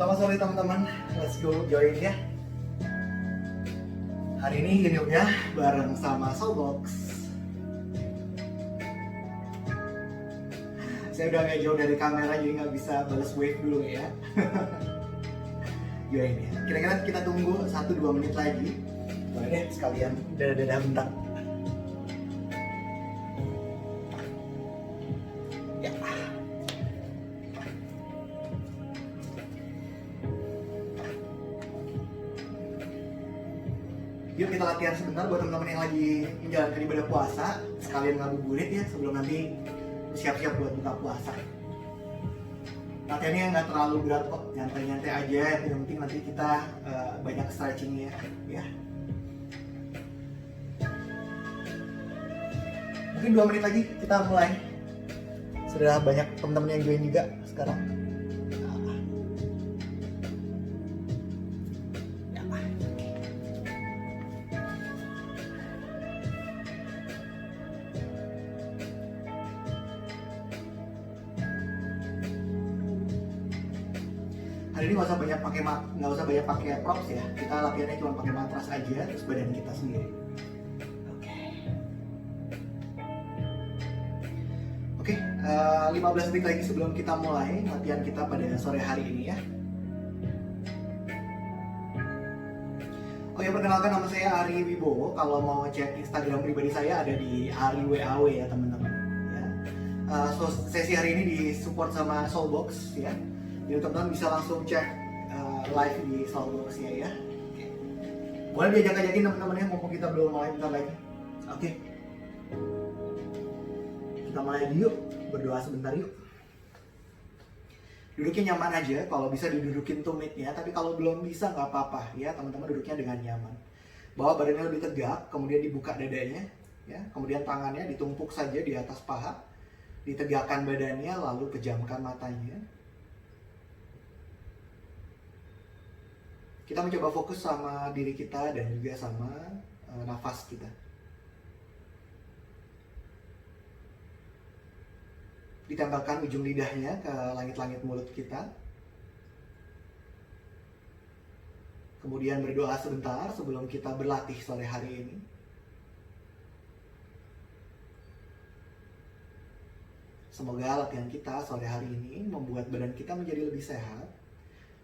Selamat sore teman-teman, let's go join ya. Hari ini yoga bareng sama Soulbox. Saya udah agak jauh dari kamera jadi nggak bisa balas wave dulu ya. Join ya. Kira-kira kita tunggu 1-2 menit lagi. Boleh deh sekalian dadah-dadah bentar. Ya. Yuk kita latihan sebentar buat teman-teman yang lagi menjalankan ibadah puasa. Sekalian ngabuburit ya sebelum nanti siap-siap buat buka puasa. Latihannya nggak terlalu berat kok, nyantai-nyantai aja. Yang penting nanti kita banyak stretchingnya ya. Mungkin 2 menit lagi kita mulai. Sudah banyak teman-teman yang join juga sekarang. Hari ini nggak usah banyak pakai props ya. Kita latihannya cuma pakai matras aja, terus badan kita sendiri. Oke, 15 menit lagi sebelum kita mulai latihan kita pada sore hari ini ya. Oh ya, perkenalkan nama saya Ari Wibowo. Kalau mau cek Instagram pribadi saya ada di Ari WAW ya teman-teman. Ya. Sesi hari ini disupport sama Soulbox ya. Jadi teman-teman bisa langsung cek live di Soulbox ya. Oke. Boleh diajak-ajakin teman-teman ya, mumpung kita belum mulai bentar lagi. Oke. Kita mulai yuk, berdoa sebentar yuk. Duduknya nyaman aja, kalau bisa didudukin tumitnya, tapi kalau belum bisa nggak apa-apa ya, teman-teman duduknya dengan nyaman. Bawa badannya lebih tegak, kemudian dibuka dadanya, ya, kemudian tangannya ditumpuk saja di atas paha, ditegakkan badannya, lalu pejamkan matanya. Kita mencoba fokus sama diri kita dan juga sama nafas kita. Ditambahkan ujung lidahnya ke langit-langit mulut kita. Kemudian berdoa sebentar sebelum kita berlatih sore hari ini. Semoga latihan kita sore hari ini membuat badan kita menjadi lebih sehat,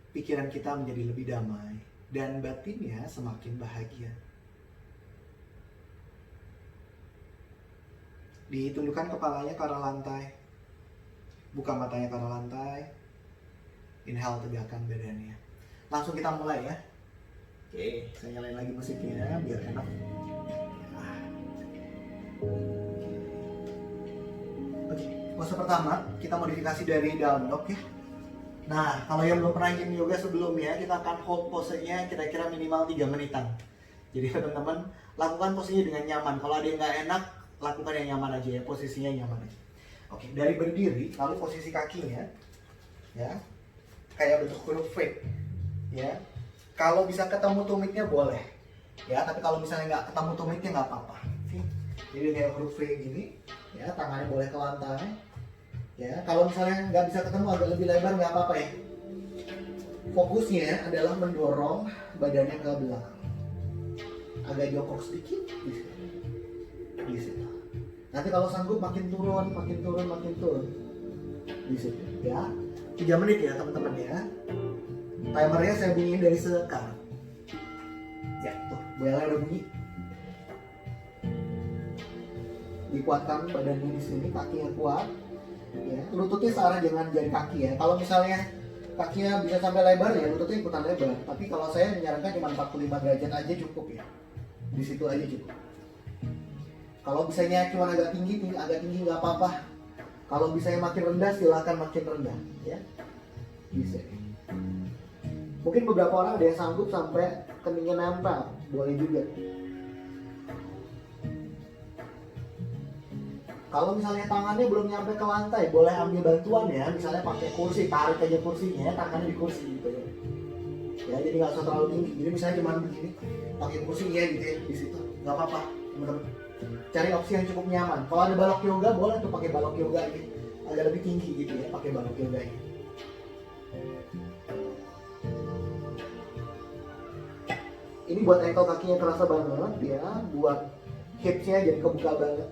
pikiran kita menjadi lebih damai, dan batinnya semakin bahagia. Ditundukkan kepalanya ke arah lantai. Buka matanya ke arah lantai. Inhale, tegakkan badannya. Langsung kita mulai ya. Oke, saya nyalain lagi musiknya biar enak. Oke, pose pertama kita modifikasi dari down dog ya. Nah, kalau yang belum pernah ingin yoga sebelumnya, kita akan hold posenya kira-kira minimal 3 menitan. Jadi teman-teman lakukan posenya dengan nyaman. Kalau ada yang nggak enak, lakukan yang nyaman aja ya, posisinya nyaman aja. Oke, dari berdiri, lalu posisi kakinya, ya, kayak bentuk huruf V, ya. Kalau bisa ketemu tumitnya boleh, ya. Tapi kalau misalnya nggak ketemu tumitnya nggak apa-apa. Jadi kayak huruf V gini, ya. Tangannya boleh ke lantai, ya. Kalau misalnya nggak bisa ketemu agak lebih lebar nggak apa-apa ya. Fokusnya adalah mendorong badannya ke belakang, agak jongkok sedikit, di situ. Nanti kalau sanggup makin turun. Di situ ya. 3 menit ya teman-teman ya. Timernya saya bunyiin dari sekarang. Ya, tuh, belnya udah bunyi. Dikuatkan badannya di sini, kakinya kuat. Ya, lututnya searah dengan jari kaki ya. Kalau misalnya kakinya bisa sampai lebar ya, lututnya ikutan lebar. Tapi kalau saya menyarankan cuma 45 derajat aja cukup ya. Di situ aja cukup. Kalau bisanya cuma agak tinggi nggak apa-apa. Kalau bisanya makin rendah silakan makin rendah, ya. Bisa. Mungkin beberapa orang ada yang sanggup sampai keningnya nempel, boleh juga. Kalau misalnya tangannya belum nyampe ke lantai, boleh ambil bantuan ya. Misalnya pakai kursi, tarik aja kursinya, tangannya di kursi gitu ya. Ya, jadi nggak usah terlalu tinggi. Jadi misalnya cuma begini, pakai kursinya gitu ya di situ, nggak apa-apa, teman-teman. Cari opsi yang cukup nyaman. Kalau ada balok yoga boleh tuh pakai balok yoga ini, agak lebih tinggi gitu ya, pakai balok yoga ini. Ini buat ankle kakinya terasa banget ya, buat hipsnya jadi kebuka banget.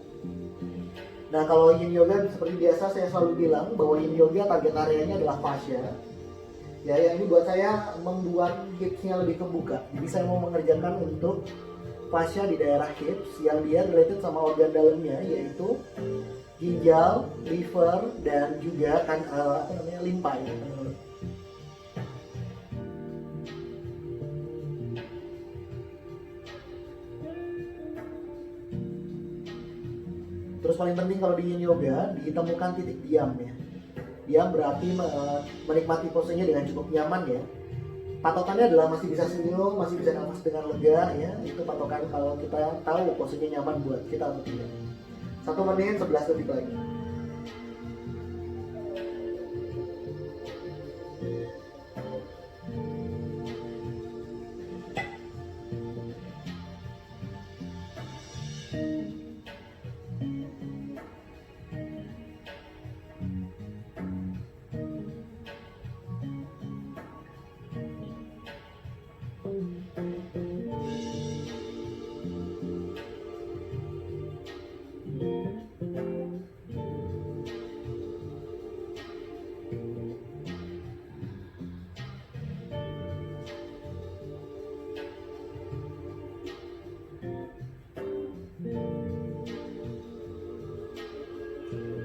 Nah kalau yin yoga seperti biasa saya selalu bilang bahwa yin yoga target areanya adalah fascia. Ya, yang ini buat saya membuat hipsnya lebih kebuka. Jadi saya mau mengerjakan untuk fascia di daerah hips yang dia related sama organ dalamnya, yaitu ginjal, liver, dan juga kan limpa ya. Terus paling penting kalau di yin yoga ditemukan titik diam ya. Diam berarti menikmati posenya dengan cukup nyaman ya. Patokannya adalah masih bisa senyum, masih bisa nafas dengan lega ya. Itu patokan kalau kita tahu posenya nyaman buat kita atau tidak. 1 menit 11 detik lagi.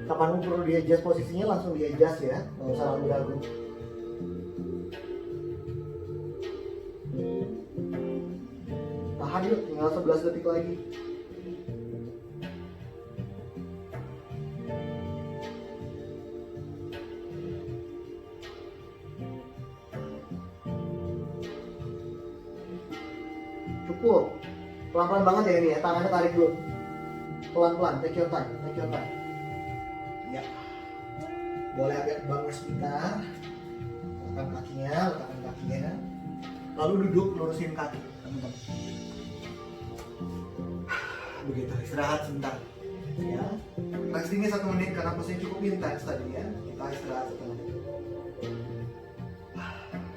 Kapan perlu di-adjust posisinya langsung di-adjust ya, nggak usah ragu-ragu. Tahan yuk, tinggal 11 detik lagi. Cukup, pelan-pelan banget ya ini ya, tangannya tarik dulu. Pelan-pelan, take your time, take your time. Ya, boleh agak bangun sebentar. Letakkan kakinya, lalu duduk lurusin kaki, teman-teman. Begitu, istirahat sebentar. Ya, restingnya 1 menit karena posisinya cukup intens tadi ya. Kita istirahat 1 menit.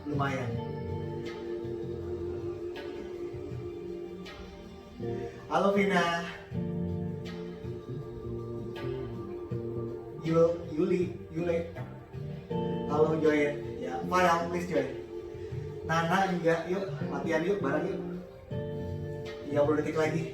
Lumayan. Halo Vina. Yuli. Halo join. Ya, Farel please join. Nana juga, yuk latihan yuk bareng yuk. 30 detik lagi.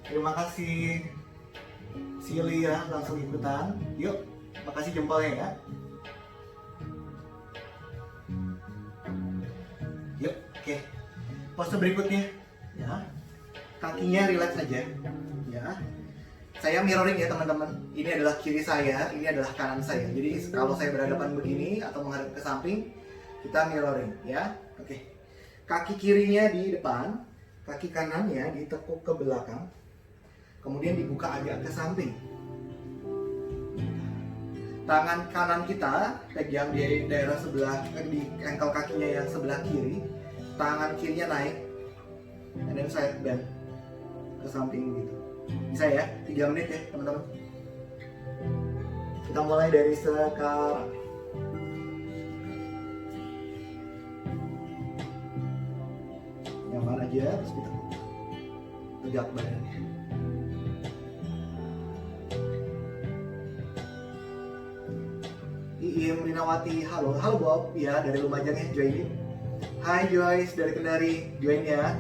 Terima kasih Silly ya, langsung ikutan. Yuk, makasih jempolnya ya. Yuk, oke. Pose berikutnya ya. Kakinya relax aja ya. Saya mirroring ya teman-teman. Ini adalah kiri saya, ini adalah kanan saya. Jadi kalau saya berhadapan begini atau menghadap ke samping, kita mirroring ya. Oke. Kaki kirinya di depan, kaki kanannya ditekuk ke belakang. Kemudian dibuka agak ke samping. Tangan kanan kita pegang di daerah sebelah, di ankle kakinya yang sebelah kiri. Tangan kirinya naik, and then side bend ke samping gitu. Bisa ya, 3 menit ya teman-teman. Kita mulai dari sekarang. Nyaman aja, terus kita tegak badannya. Iim Rinawati, halo Bob ya, dari Lumajang ya, join. Hai Joyce dari Kendari, join ya.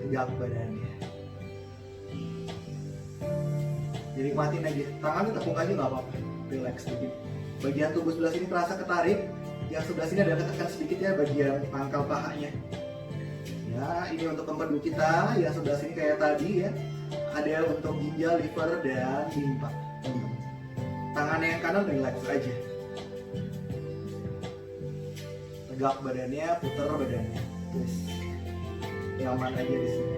Tegak badannya. Jadi nikmatin aja, tangannya tepuk aja nggak apa-apa, relax sedikit. Bagian tubuh sebelah sini terasa ketarik, yang sebelah sini ada ketekan sedikit ya bagian pangkal pahanya. Ya, ini untuk empedu kita, yang sebelah sini kayak tadi ya, ada untuk ginjal, liver, dan limpa. Tangannya yang kanan relax aja. Tegak badannya, putar badannya. Terus nyaman aja di sini.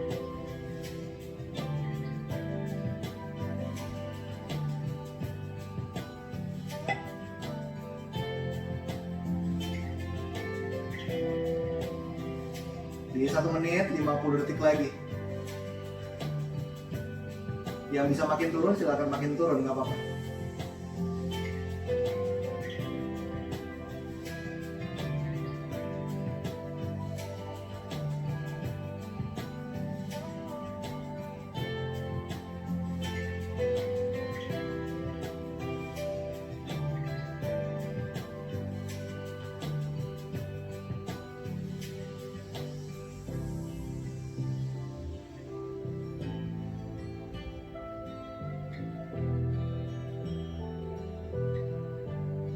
Di 1 menit 50 detik lagi. Yang bisa makin turun silahkan makin turun, nggak apa-apa.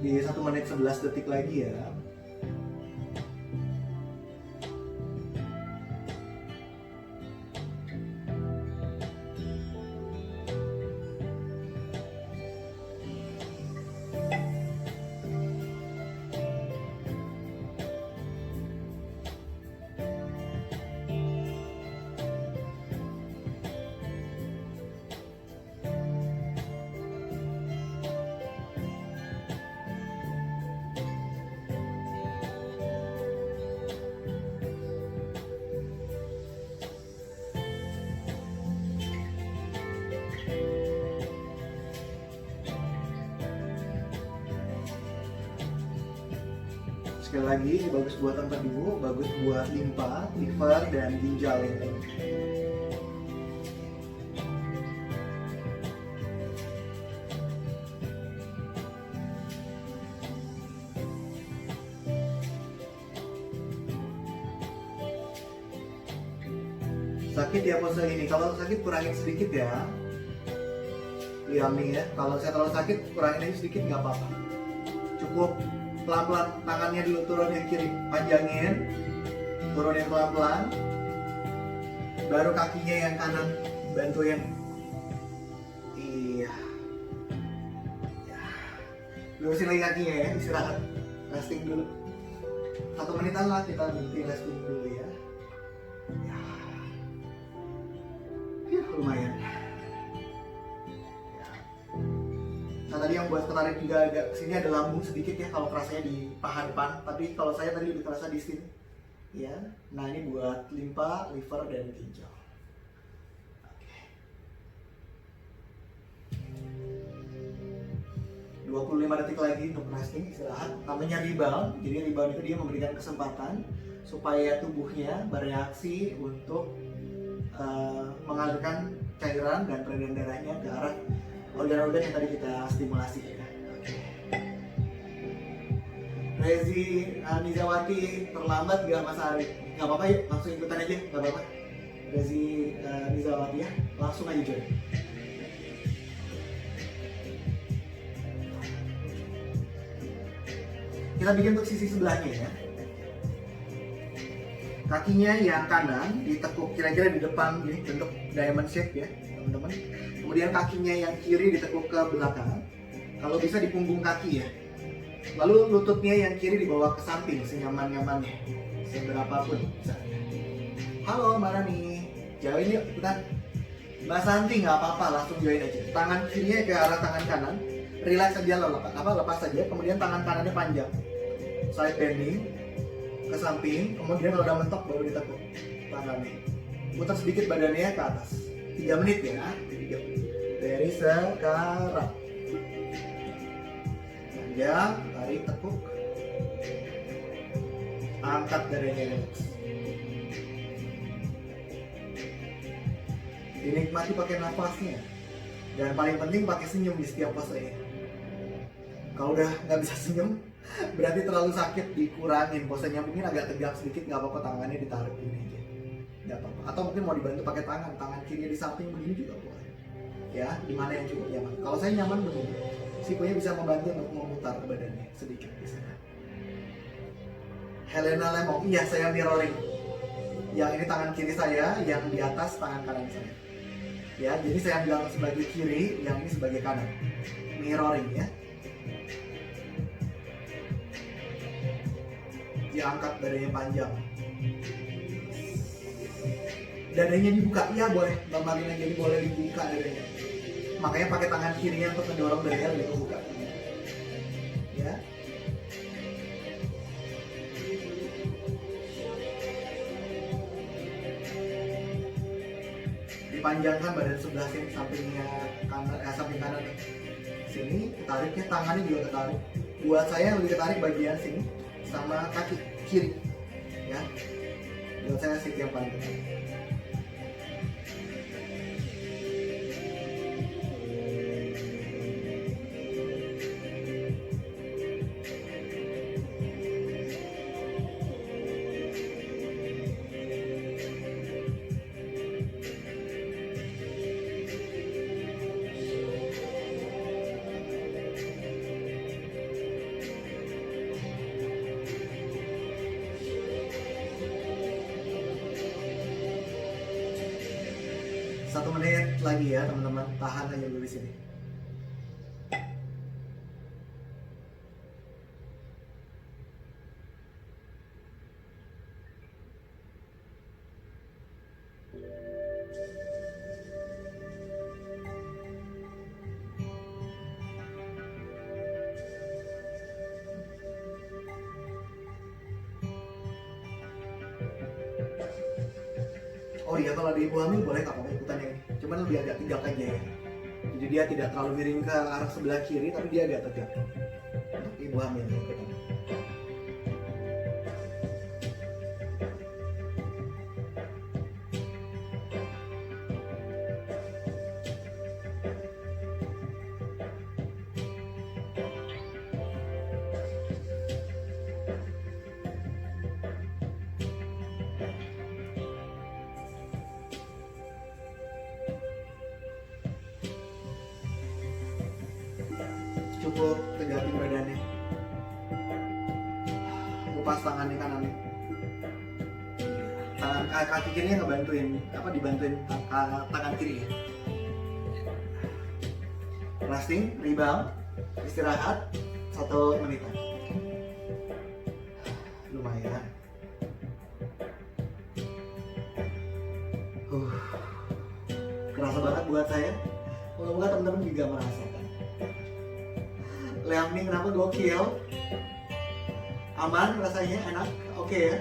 Di 1 menit 11 detik lagi ya. Sekali lagi, ini bagus buat empedu, bagus buat limpa, liver, dan ginjal ini. Sakit ya pose ini, kalau sakit kurangin sedikit ya. Liami ya, kalau saya terlalu sakit kurangin aja sedikit nggak apa-apa. Cukup pelan-pelan tangannya dulu turunin kiri, panjangin, turunin pelan-pelan, baru kakinya yang kanan bantuin. Iya, ya. Lurusin lagi kakinya ya, istirahat, resting dulu. 1 menitan lah kita berhenti resting dulu ya. Ya, lumayan. Nah tadi yang buat tertarik juga agak kesini ada lambung sedikit ya kalau kerasanya di paha depan, tapi kalau saya tadi lebih kerasa di sini ya. Nah ini buat limpa, liver, dan ginjal. Oke. 25 detik lagi untuk resting, istirahat. Namanya rebound, jadi rebound itu dia memberikan kesempatan supaya tubuhnya bereaksi untuk mengalirkan cairan dan peredaran darahnya ke arah organ-organ yang tadi kita stimulasi ya. Oke. Rezi Nizawati terlambat gak Mas Ari? Gak apa-apa ya, langsung ikutan aja, gak apa-apa. Rezi Nizawati ya, langsung aja join. Kita bikin untuk sisi sebelahnya ya. Kakinya yang kanan ditekuk kira-kira di depan ini, bentuk diamond shape ya teman-teman. Kemudian kakinya yang kiri ditekuk ke belakang, kalau bisa di punggung kaki ya. Lalu lututnya yang kiri dibawa ke samping senyaman-nyamannya, seberapapun bisa. Halo Mbak Rani, join yuk kita. Mbak Santi nggak apa-apa, langsung join aja. Tangan kirinya ke arah tangan kanan, relax aja lo, lepas saja. Kemudian tangan kanannya panjang, side bending ke samping. Kemudian kalau udah mentok baru ditekuk tangannya. Putar sedikit badannya ke atas. 3 menit ya, 3 menit. Dari sekarang. Panjang, tarik, tekuk. Angkat dadanya, relax. Dinikmati pakai nafasnya. Dan paling penting pakai senyum di setiap pose. Kalau udah nggak bisa senyum, berarti terlalu sakit, dikurangin. Posenya mungkin agak tegak sedikit, nggak apa-apa, tangannya ditarik gini aja. Nggak apa-apa. Atau mungkin mau dibantu pakai tangan kiri di samping begini juga boleh. Ya, di mana yang cukup nyaman. Kalau saya nyaman begini, sikunya bisa membantu untuk memutar badannya sedikit di sana. Helena Lemong, iya saya mirroring. Yang ini tangan kiri saya, yang di atas tangan kanan saya. Ya, jadi saya bilang sebagai kiri, yang ini sebagai kanan. Mirroring ya. Diangkat badannya panjang. Dadanya dibuka, iya boleh. Mbak Marina, jadi boleh dibuka dadanya. Makanya pakai tangan kirinya untuk mendorong dadanya lebih kebuka. Ya. dipanjangkan badan sebelah sini, sampingnya kanan, samping kanan nih. Sini ketariknya, tangannya juga ketarik. Buat saya lebih ketarik bagian sini sama kaki kiri, ya. Buat saya sih yang paling ketarik. Satu menit lagi ya teman-teman, tahan aja dulu di sini. Oh iya, kalau di ibu hamil boleh nggak apa ikutan yang ini, cuman lebih agak tegak aja ya. Jadi dia tidak terlalu miring ke arah sebelah kiri, tapi dia agak tegak. Untuk ibu hamil ikutan. Cukup tegakin badannya, lepas tangannya kanan, tangan kaki kirinya ngebantuin dibantuin tangan kiri ya. Resting, rebound, istirahat 1 menitan, lumayan. Kerasa banget buat saya, moga-moga teman-teman juga merasakan. Leaming kenapa gokil, aman rasanya, enak, oke ya.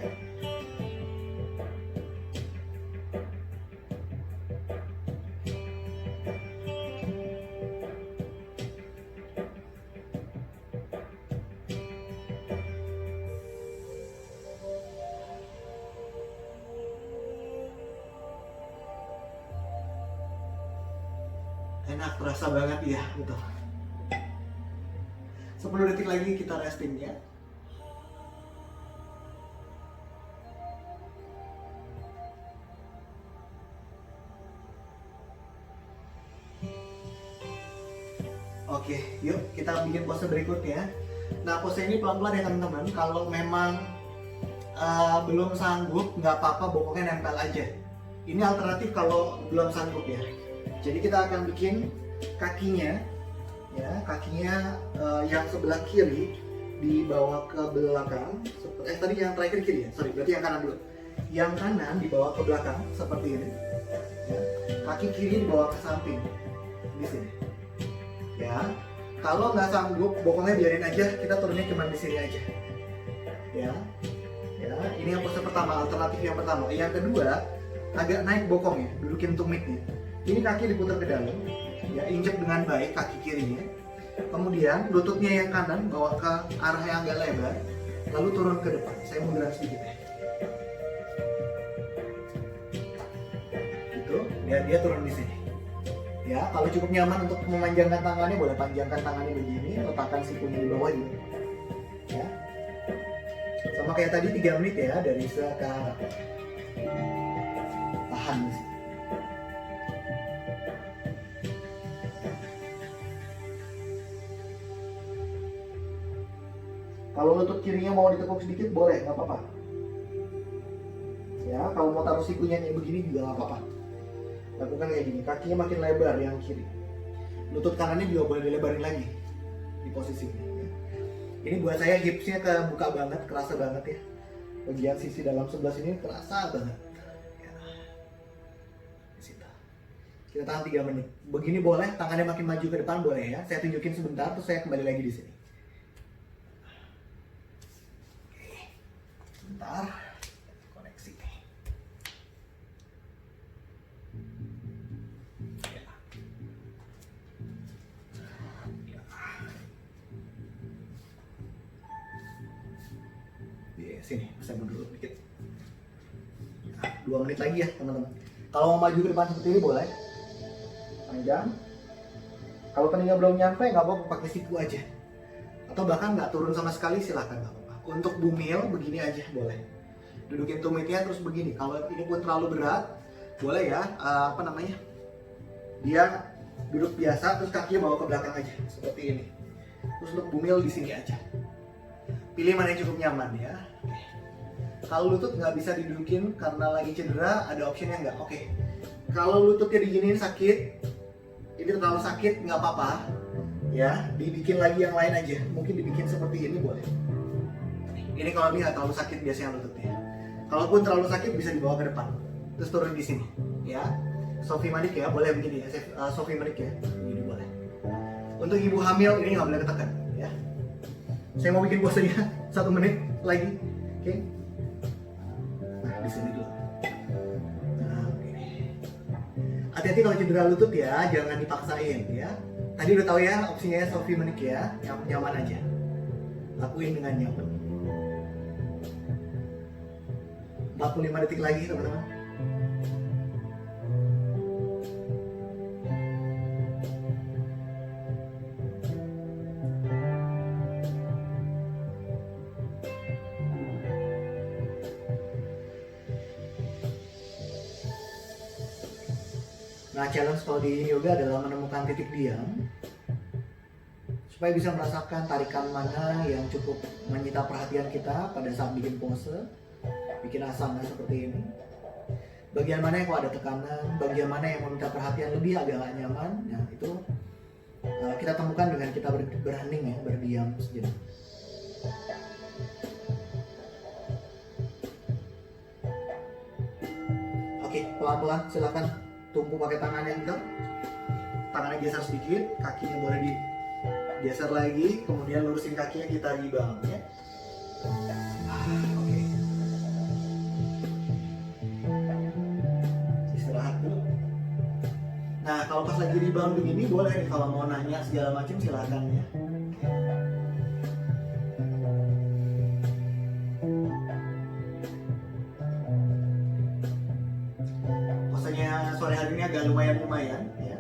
Enak, terasa banget ya, gitu. 10 detik lagi kita resting ya. Oke, yuk kita bikin pose berikutnya. Nah, pose ini pelan-pelan ya teman-teman. Kalau memang belum sanggup, nggak apa-apa, bokongnya nempel aja. Ini alternatif kalau belum sanggup ya. Jadi kita akan bikin kakinya, ya, kakinya yang sebelah kiri dibawa ke belakang. Tadi yang terakhir kiri ya, sorry, berarti yang kanan dulu. Yang kanan dibawa ke belakang seperti ini. Ya. Kaki kiri dibawa ke samping di sini. Ya, kalau nggak sanggup, bokongnya biarin aja, kita turunnya cuma di sini aja. Ya, ya, ini yang pose pertama, alternatif yang pertama. Yang kedua, agak naik bokongnya, dudukin tumitnya. Ini kaki diputar ke dalam, ya, injek dengan baik kaki kirinya. Kemudian lututnya yang kanan bawa ke arah yang agak lebar, lalu turun ke depan. Saya munduran sedikit ya. Gitu, dia turun di sini. Ya, kalau cukup nyaman untuk memanjangkan tangannya, boleh panjangkan tangannya begini, letakkan sikunya di bawah juga. Ya. Sama kayak tadi 3 menit ya, dari sekarang. Tahan di sini. Kalau lutut kirinya mau ditekuk sedikit boleh, nggak apa-apa. Ya, kalau mau taruh sikunya kayak begini juga nggak apa-apa. Lakukan kayak gini, kakinya makin lebar yang kiri. Lutut kanannya juga boleh dilebarin lagi di posisi ini. Ya. Ini buat saya hipsnya kebuka banget, kerasa banget ya. Bagian sisi dalam sebelah sini kerasa banget. Ya. Di situ. Kita tahan 3 menit. Begini boleh, tangannya makin maju ke depan boleh ya. Saya tunjukin sebentar, terus saya kembali lagi di sini. Sebentar. Koneksi. Saya mundur dulu dikit. Nah, 2 menit lagi ya teman-teman. Kalau mau maju ke depan seperti ini boleh. Panjang. Kalau keningnya belum nyampe nggak apa-apa, pakai siku aja. Atau bahkan nggak turun sama sekali silahkan, nggak apa-apa. Untuk bumil begini aja boleh. Dudukin tumitnya terus begini. Kalau ini pun terlalu berat, boleh ya, dia duduk biasa terus kakinya bawa ke belakang aja seperti ini. Terus untuk bumil di sini aja. Pilih mana yang cukup nyaman ya. Oke. Kalau lutut nggak bisa didudukin karena lagi cedera, ada optionnya nggak? Oke. Kalau lututnya diginiin sakit, ini terlalu sakit nggak apa-apa. Ya, dibikin lagi yang lain aja. Mungkin dibikin seperti ini boleh. Ini kalau ini nggak terlalu sakit biasanya lututnya. Kalaupun terlalu sakit bisa dibawa ke depan. Terus turun di sini. Ya. Sophie Manik ya, boleh begini ya. Sophie Manik ya, begini boleh. Untuk ibu hamil ini nggak boleh ketekan. Ya. Saya mau bikin posenya 1 menit lagi. Oke. Nah, di sini dulu. Nah, oke. Hati-hati kalau cedera lutut ya, jangan dipaksain ya. Tadi udah tahu ya opsinya Sophie Manik ya, yang nyaman aja. Lakuin dengan nyaman. 45 detik lagi teman-teman. Nah, challenge kalau di yoga adalah menemukan titik diam supaya bisa merasakan tarikan mana yang cukup menyita perhatian kita pada saat bikin pose, bikin asana seperti ini. Bagian mana yang kalau ada tekanan, bagian mana yang meminta perhatian lebih agak gak nyaman. Nah, itu kita temukan dengan kita berhening ya, berdiam sejenak. Oke, pelan-pelan silakan. Tumpu pakai tangannya entar, tangannya geser sedikit, kakinya boleh digeser lagi, kemudian lurusin kakinya kita rebound ya. Oke. Istirahat dulu. Nah, kalau pas lagi rebound begini boleh nih, kalau mau nanya segala macam silakan ya. Sore hari ini agak lumayan ya,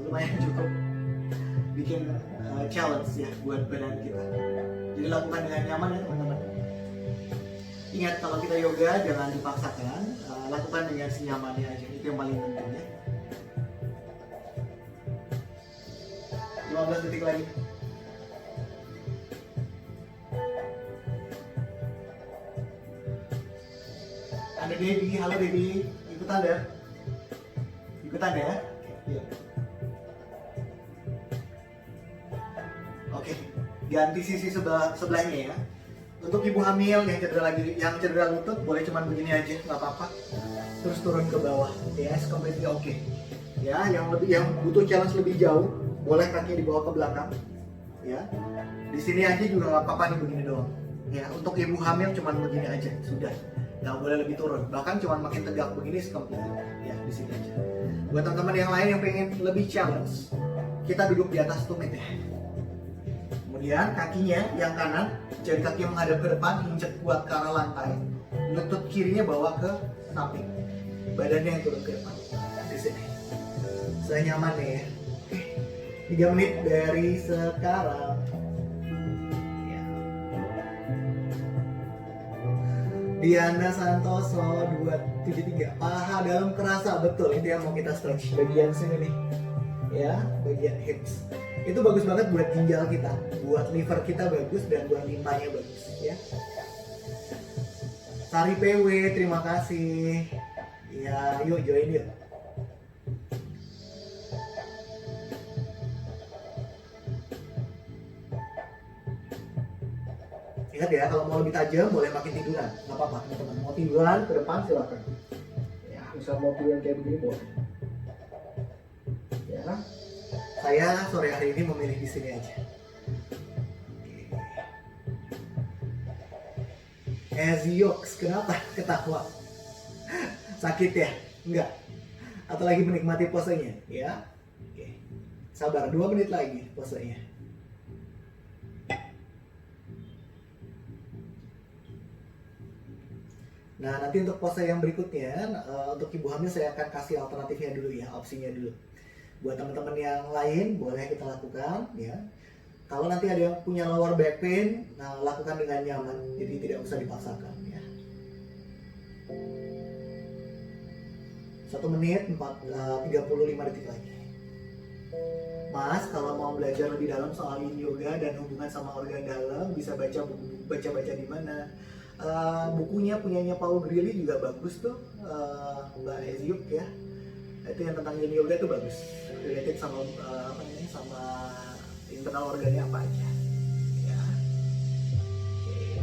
lumayan cukup bikin challenge ya buat badan kita. Jadi lakukan dengan nyaman ya teman-teman. Ingat kalau kita yoga jangan dipaksakan, lakukan dengan senyamannya aja, itu yang paling penting ya. 15 detik lagi. Ada Debbie, halo Debbie, ikutan ya. Ikutan ya. Iya. Oke, ganti sisi sebelahnya ya. Untuk ibu hamil yang cedera lutut boleh cuman begini aja, nggak apa-apa. Terus turun ke bawah, ya, completely oke. Ya, yang butuh challenge lebih jauh, boleh kakinya dibawa ke belakang. Ya, di sini aja juga nggak apa-apa nih begini doang. Ya, untuk ibu hamil cuman begini aja, sudah. Nggak boleh lebih turun. Bahkan cuman makin tegak begini, completely. Ya, di sini aja. Buat teman-teman yang lain yang pengen lebih challenge, kita duduk di atas tumit ya. Kemudian kakinya yang kanan, jari kaki menghadap ke depan, injek kuat ke arah lantai. Lutut kirinya bawa ke samping, badannya yang turun ke depan. Di sini. Saya nyaman nih ya. 3 menit dari sekarang. Diana Santoso 273, paha dalam kerasa, betul, itu yang mau kita stretch bagian sini nih ya, bagian hips itu bagus banget buat ginjal kita, buat liver kita bagus, dan buat limpahnya bagus ya. Sari PW, terima kasih ya, yuk join yuk. Ingat ya, kalau mau lebih tajam boleh makin tiduran, nggak apa-apa teman-teman. Mau tiduran ke depan silakan. Ya, misal mau tiduran kayak begini boleh. Ya, saya sore hari ini memilih di sini aja. Eziox, kenapa ketawa? Sakit ya? Enggak. Atau lagi menikmati posenya? Ya. Oke. Sabar, 2 menit lagi posenya. Nah, nanti untuk pose yang berikutnya, untuk ibu hamil saya akan kasih alternatifnya dulu ya, opsinya dulu. Buat teman-teman yang lain boleh kita lakukan ya. Kalau nanti ada yang punya lower back pain, nah lakukan dengan nyaman, jadi tidak usah dipaksakan ya. 1 menit 35 detik lagi. Mas, kalau mau belajar lebih dalam soal yin yoga dan hubungan sama organ dalam, bisa baca di mana? Bukunya punyanya Paul Grilly juga bagus tuh, Mbak Ezyuk ya. Itu yang tentang yin yoga tuh bagus, related sama sama internal organnya apa aja. Ya.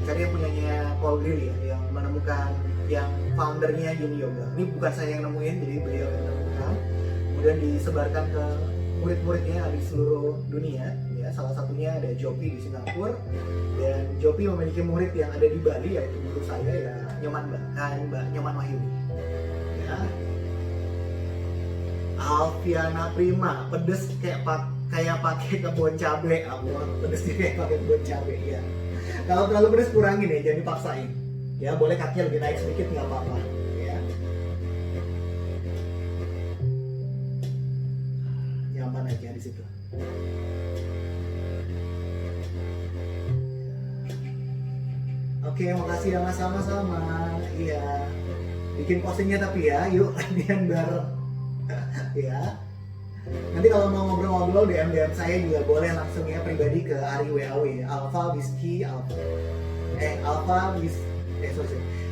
Karya punyanya Paul Grilly ya, yang menemukan, yang foundernya yin yoga. Ini bukan saya yang nemuin, jadi beliau yang menemukan. Kemudian disebarkan ke murid-muridnya di seluruh dunia ya, salah satunya ada Jopi di Singapura, dan Jopi memiliki murid yang ada di Bali, yaitu guru saya ya, Mbak Nyoman Wahyudi ya. Alfiana Prima, pedes kayak pakai kebun cabe, pedesnya kayak pakai kebun cabe ya. Kalau terlalu pedes kurangin ya, jangan dipaksain ya, boleh kakinya lebih naik sedikit nggak apa-apa ya. Nyaman aja di situ. Oke, makasih ya Mas, sama-sama. Iya. Bikin postingnya tapi ya, yuk latihan bareng. Ya. Nanti kalau mau ngobrol-ngobrol DM saya juga boleh langsung ya pribadi ke Ari WAW Alpha Whiskey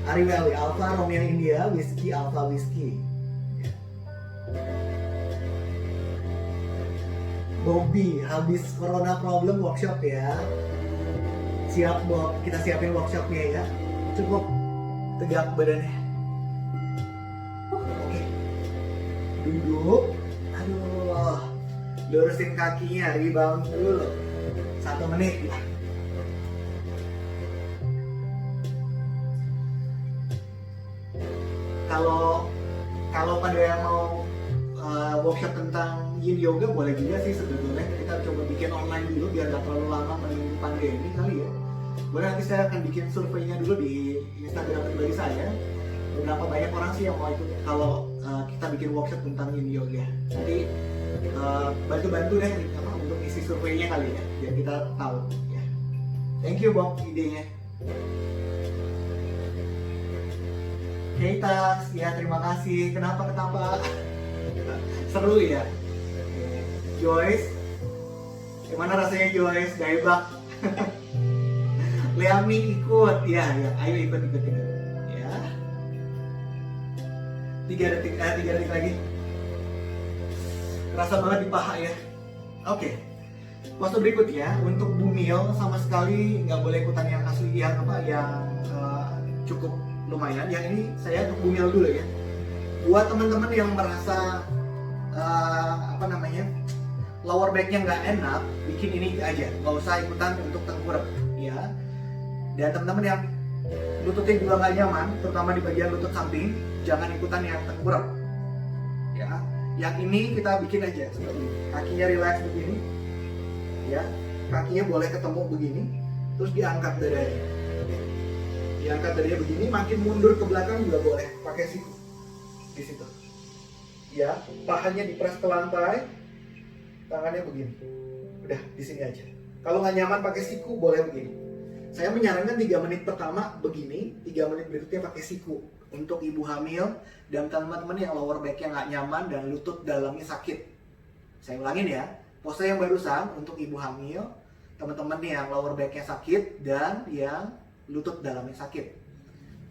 Ari WAW Alpha Romeo India Whiskey Alpha Whiskey. Bobby, habis corona problem workshop ya. Siap Bob, kita siapin workshopnya ya. Cukup tegak badannya. Oke. Duduk. Aduh. Lurusin kakinya, rebound dulu. 1 menit lah. Kalau pada yang mau workshop tentang yin yoga boleh juga sih sebetulnya. Kita coba bikin online dulu biar gak terlalu lama menunggu pandemi kali ya. Boleh, nanti saya akan bikin surveinya dulu di Instagram pribadi saya. Beberapa banyak orang sih yang mau ikut kalau kita bikin workshop tentang yin yoga. Nanti bantu-bantu deh untuk isi surveinya kali ya, biar kita tahu ya. Thank you Bob idenya. Keitax, ya terima kasih. Kenapa ketawa? Seru ya. Joyce, gimana rasanya Joyce? Daebak. Leami ikut, ya, ayo ikut. Ya. 3 detik lagi. Kerasa banget di paha ya. Oke. Pose berikutnya untuk bumil sama sekali nggak boleh ikutan yang asli yang cukup lumayan. Yang ini saya untuk bumil dulu ya. Buat teman-teman yang merasa lower backnya nggak enak, bikin ini aja, nggak usah ikutan untuk tengkurap ya. Dan teman-teman yang lututnya juga nggak nyaman, terutama di bagian lutut samping, jangan ikutan yang tengkurap ya. Yang ini kita bikin aja seperti ini, kakinya relax begini ya, kakinya boleh ketemu begini, terus diangkat dadanya begini, makin mundur ke belakang juga boleh, pakai siku di situ ya. Pahanya dipres ke lantai, tangannya begini, udah di sini aja. Kalau nggak nyaman pakai siku boleh begini. Saya menyarankan 3 menit pertama begini, 3 menit berikutnya pakai siku untuk ibu hamil dan teman-teman yang lower backnya nggak nyaman dan lutut dalamnya sakit. Saya ulangin ya, pose yang barusan untuk ibu hamil, teman-teman yang lower backnya sakit dan yang lutut dalamnya sakit.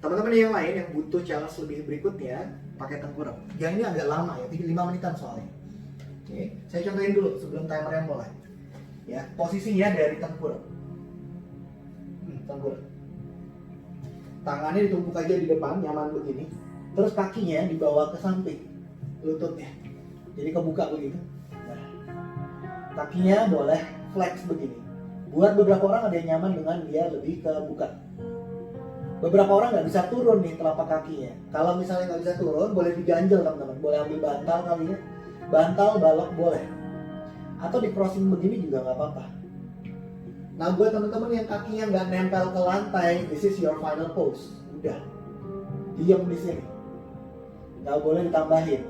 Teman-teman yang lain yang butuh challenge lebih berikutnya pakai tengkurap. Yang ini agak lama ya, 5 menitan soalnya. Oke, saya contohin dulu sebelum timernya mulai. Ya, posisinya dari tengkurap. Tengkurap. Tangannya ditumpuk aja di depan, nyaman begini. Terus kakinya dibawa ke samping, lututnya. Jadi kebuka begitu. Nah, kakinya boleh flex begini. Buat beberapa orang ada yang nyaman dengan dia lebih kebuka. Beberapa orang nggak bisa turun nih telapak kakinya. Kalau misalnya nggak bisa turun, boleh diganjel teman-teman. Boleh ambil bantal kali ya. Bantal, balok boleh. Atau di crossing begini juga nggak apa-apa. Nah, buat teman-teman yang kakinya nggak nempel ke lantai, this is your final pose. Udah. diam di sini, nggak boleh ditambahin.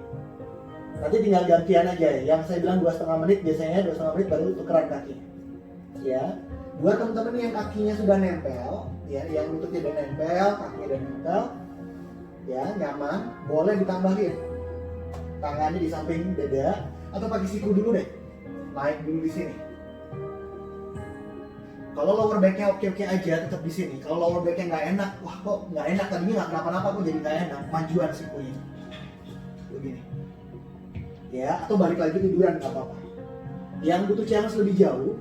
Nanti tinggal gantian aja ya. Yang saya bilang 2,5 menit, biasanya 2,5 menit baru tukeran kakinya. Ya, buat teman-teman yang kakinya sudah nempel, ya, yang lututnya udah nempel, kakinya udah nempel, ya nyaman, boleh ditambahin. Tangannya di samping dada, atau pakai siku dulu deh, naik dulu di sini. Kalau lower backnya oke-oke aja, tetap di sini. Kalau lower backnya nggak enak, wah kok nggak enak tadinya nggak kenapa-napa, kok jadi nggak enak, majuan sikunya. Begini. Ya, atau balik lagi tiduran nggak apa-apa. Yang butuh challenge lebih jauh,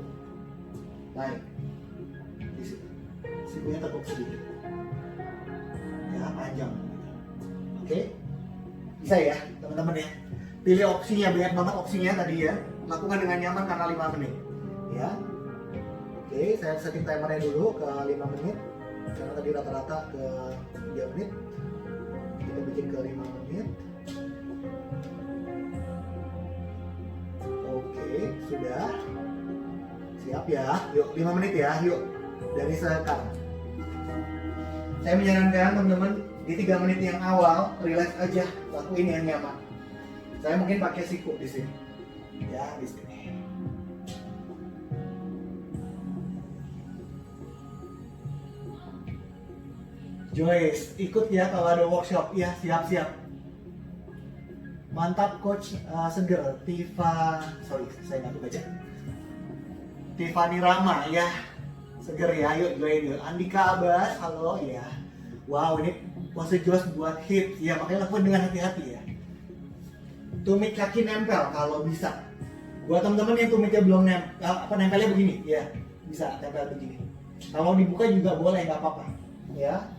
naik. Di situ. Sikunya tekuk sedikit. Ya, panjang. Oke? Bisa ya, teman-teman ya. Pilih opsinya, banyak banget opsinya tadi ya. Lakukan dengan nyaman karena 5 menit. Ya. Oke, saya setting timernya dulu ke 5 menit. Karena tadi rata-rata ke 3 menit. Kita bikin ke 5 menit. Oke, sudah. Siap ya. Yuk, 5 menit ya. Yuk. Dari sekarang. Saya menyarankan teman-teman di 3 menit yang awal, relax aja, lakuin yang nyaman. Saya mungkin pakai siku di sini. Ya, di sini. Joyce, ikut ya kalau ada workshop. Ya, siap-siap. Mantap coach, seger. Saya nggak baca. Tiffany Rama, ya. Seger ya, yuk join yuk. Andika Abbas, halo ya. Wow, ini pose jos buat hip. Ya, makanya lakukan dengan hati-hati ya. Tumit kaki nempel kalau bisa. Buat teman-teman yang tumitnya belum nempelnya begini, ya bisa tempel begini. Kalau dibuka juga boleh, nggak apa-apa. Ya,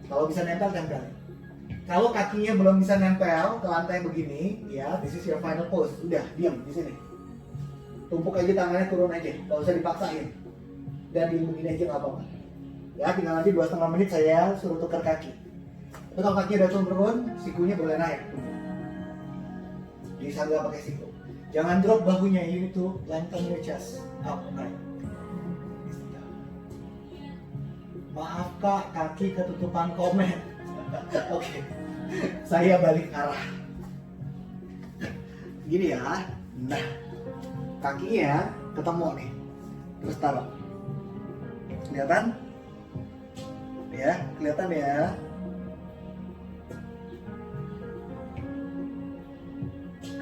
kalau bisa nempel tempel. Kalau kakinya belum bisa nempel ke lantai begini, ya, this is your final pose. Udah, diam di sini. Tumpuk aja tangannya, turun aja, nggak usah dipaksain. Dan di begini aja nggak apa-apa. Ya, tinggal nanti 2,5 menit saya suruh tukar kaki. Tapi kalau kaki udah turun, sikunya boleh naik. Bisa nggak pakai siku. Jangan drop bahunya, you need to lengthen your chest. Up, naik. Maaf kak, kaki ketutupan komen. Oke, saya balik arah. Gini ya. Nah, kakinya ketemu nih. Terus taruh. Kelihatan? Ya, kelihatan ya.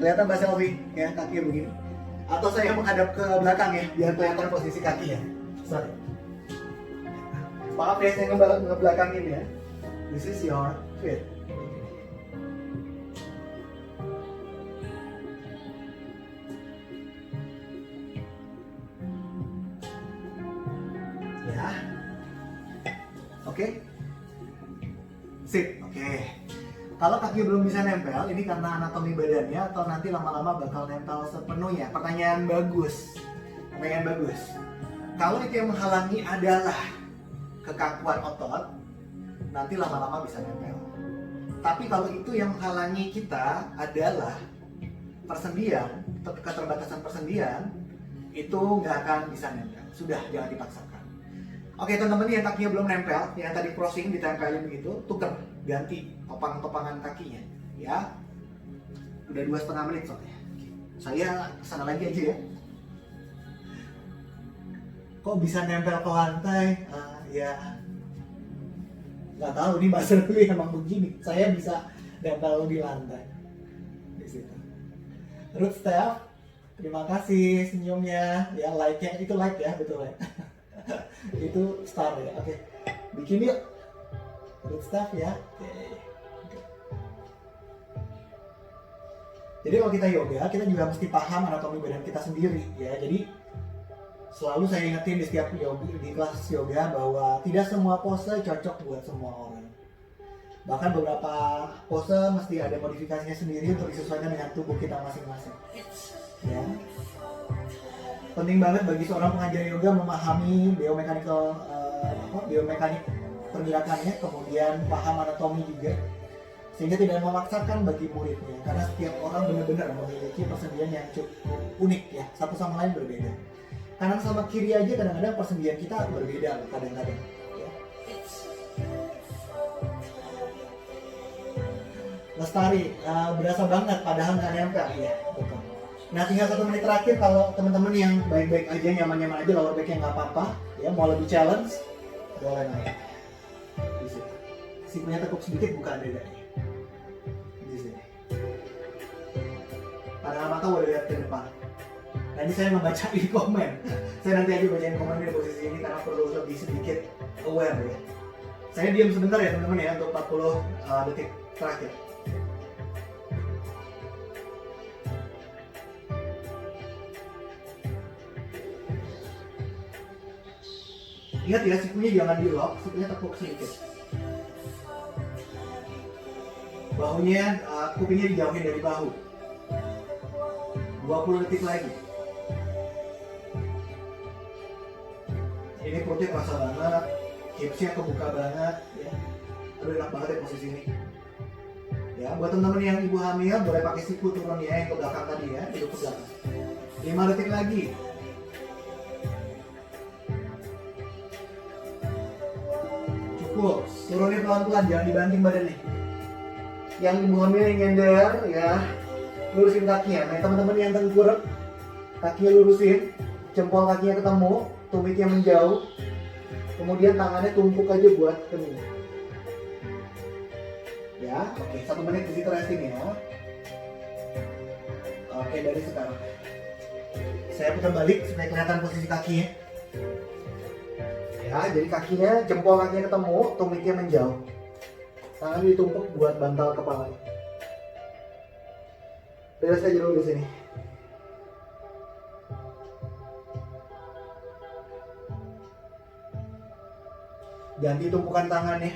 Kelihatan Mbak Selvi ya, kakinya begini. Atau saya menghadap ke belakang ya, biar kelihatan posisi kakinya. Sorry. Maaf ya, saya ngebelakangin ya. This is your feet. Ya. Oke. Sip. Oke. Kalau kaki belum bisa nempel, ini karena anatomi badannya atau nanti lama-lama bakal nempel sepenuhnya? Pertanyaan bagus. Kalau itu yang menghalangi adalah kekakuan otot, nanti lama-lama bisa nempel. Tapi kalau itu yang menghalangi kita adalah persendian, keterbatasan persendian, itu nggak akan bisa nempel. Sudah, jangan dipaksakan. Oke teman-teman, yang kakinya belum nempel, yang tadi crossing ditempelin begitu, tuker, ganti topangan kakinya, ya. Udah 2,5 menit soalnya. Saya kesana lagi aja ya. Kok bisa nempel ke lantai? Ya, nggak tahu nih Mas Ruli emang begini. Saya bisa nempel di lantai. Di situ. Root step, terima kasih senyumnya. Ya, like-nya itu like ya, betul ya. Itu star ya. Oke, bikin yuk. Root step ya. Oke. Jadi kalau kita yoga, kita juga mesti paham anatomi badan kita sendiri ya. Jadi selalu saya ingetin di setiap yoga, di kelas yoga, bahwa tidak semua pose cocok buat semua orang. Bahkan beberapa pose mesti ada modifikasinya sendiri untuk disesuaikan dengan tubuh kita masing-masing. Ya. Penting banget bagi seorang pengajar yoga memahami biomekanik pergerakannya, kemudian paham anatomi juga, sehingga tidak memaksakan bagi muridnya, karena setiap orang benar-benar memiliki persendian yang cukup unik ya, satu sama lain berbeda. Kanan sama kiri aja kadang-kadang persendian kita berbeda kadang-kadang ya. lestari, berasa banget padahal nggak nempel. Iya, betul. Nah, tinggal 1 menit terakhir. Kalau teman-teman yang baik-baik aja, nyaman-nyaman aja, lower backnya nggak apa-apa, ya mau lebih challenge, boleh naik. Di sini. Sikunya tekuk sedikit, buka dadanya. Di sini. Pandangan mata udah lihat ke depan. Nah, ini saya membaca di komen. Saya nanti aja bacain komen di posisi ini karena perlu lebih sedikit aware ya. Saya diam sebentar ya teman-teman ya untuk 40 detik terakhir. Ingat ya, sikunya jangan di lock, sikunya tekuk sedikit. Bahunya, kupingnya dijauhin dari bahu. 20 detik lagi. Ini perutnya terasa banget, hipsnya kebuka banget, ya. Aduh, enak banget ya posisi ini. Ya, buat teman-teman yang ibu hamil boleh pakai siku turun ya, yang ke belakang tadi ya, hidup ke belakang. 5 detik lagi. Cukup, turunin pelan-pelan, jangan dibanting badannya. Yang ibu hamil yang nyender ya, lurusin kakinya. Nah, teman-teman yang tengkurap, kakinya lurusin, jempol kakinya ketemu, tumitnya menjauh, kemudian tangannya tumpuk aja buat kening. Ya, oke, 1 menit di situ resting ya. Oke, dari sekarang saya putar balik supaya kelihatan posisi kakinya. Ya, jadi kakinya, jempol kakinya ketemu, tumitnya menjauh, tangannya ditumpuk buat bantal kepala. Beres aja dulu di sini. Ganti tumpukan tangannya.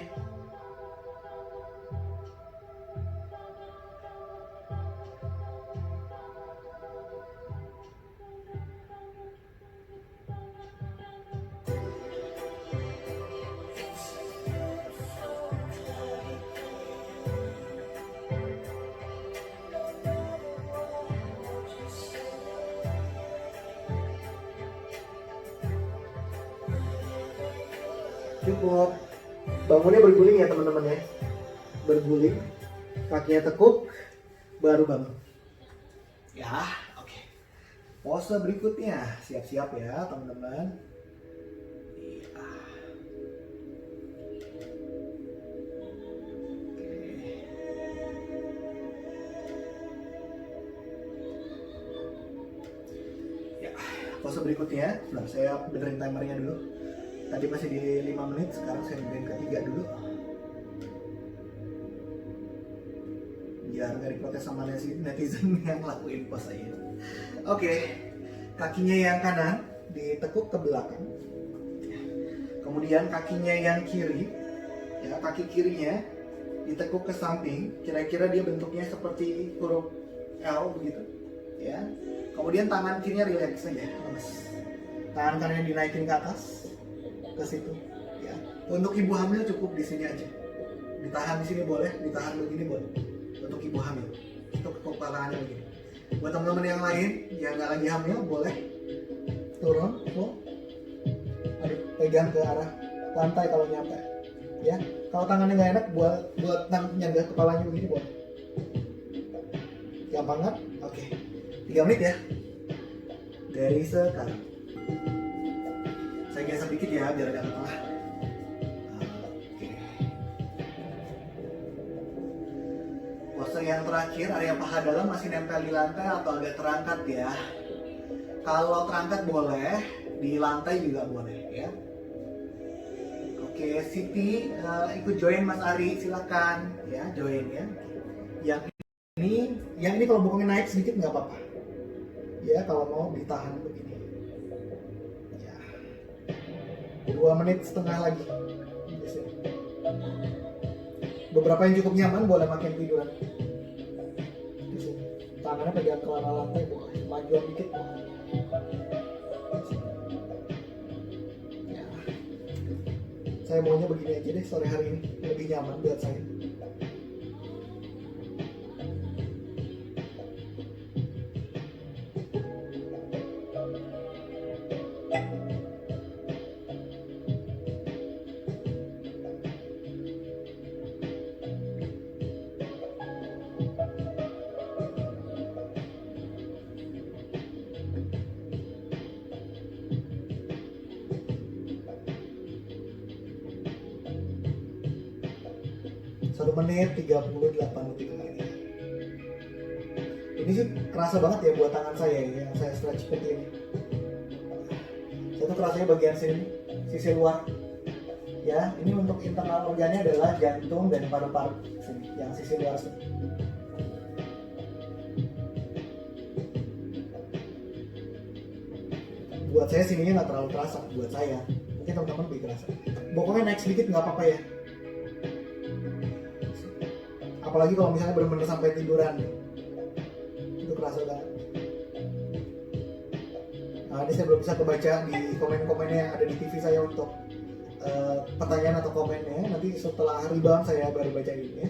Cukup. Bangunnya berguling ya teman-teman ya. Berguling. Kakinya tekuk. Baru bangun. Ya, oke. Pose berikutnya. Siap-siap ya teman-teman. Iya. Ya, pose berikutnya. Nah, saya benerin timernya dulu. Tadi masih di 5 menit, sekarang saya benerin ke 3 dulu. Biar nggak diprotes sama netizen yang lakuin pose saya. Oke, kakinya yang kanan ditekuk ke belakang. Kemudian kakinya yang kiri, ya kaki kirinya ditekuk ke samping. Kira-kira dia bentuknya seperti huruf L begitu, ya. Kemudian tangan kirinya relax saja, lemes. Tangan kanannya dinaikin ke atas, ke situ, ya. Untuk ibu hamil cukup di sini aja. Ditahan di sini boleh, ditahan begini boleh. Untuk ibu hamil, untuk kepalaannya begini. Buat teman-teman yang lain yang nggak lagi hamil boleh turun, aduh, pegang ke arah lantai kalau nyampe, ya. Kalau tangannya nggak enak, buat nyangga kepalanya begini boleh. Gampang kan? Oke, 3 menit ya. Dari sekarang. Saya geser dikit ya biar agak ke tengah. Oke. Pose yang terakhir, area paha dalam masih nempel di lantai atau agak terangkat ya. Kalau terangkat boleh, di lantai juga boleh ya. Oke, Siti ikut join Mas Ari, silakan ya, join ya. Yang ini kalau bokongnya naik sedikit nggak apa-apa. Ya, kalau mau ditahan begini. 2,5 menit lagi di sini. Beberapa yang cukup nyaman boleh makin tiduran di sini. Tangannya pegang ke arah lantai boleh, majuan dikit boleh. Ya. Saya maunya begini aja deh sore hari ini, lebih nyaman buat saya. menit 38 detik lagi. Ini sih kerasa banget ya buat tangan saya yang saya stretch seperti ini. Saya tuh kerasanya bagian sini, sisi luar. Ya, ini untuk internal organnya adalah jantung dan paru-paru sini, yang sisi luar sini. Buat saya sininya nggak terlalu terasa, buat saya. Mungkin teman-teman lebih kerasa. Pokoknya naik sedikit nggak apa-apa ya. Apalagi kalau misalnya benar-benar sampai tiduran, itu kerasa banget. Nah, ini saya belum bisa kebaca di komen-komennya yang ada di TV saya untuk pertanyaan atau komennya. Nanti setelah rebound saya baru baca ini ya.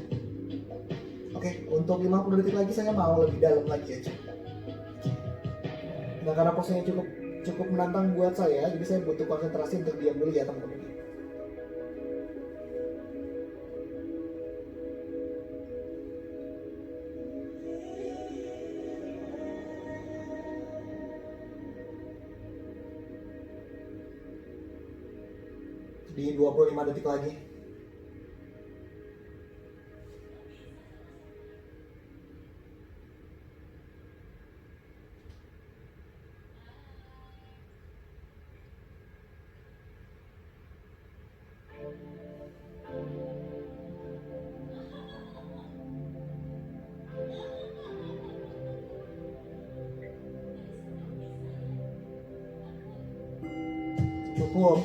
Oke, untuk 50 detik lagi saya mau lebih dalam lagi aja. Nah, karena posenya cukup menantang buat saya, jadi saya butuh konsentrasi untuk diam dulu ya teman-teman. Di 25 detik lagi. Cukup.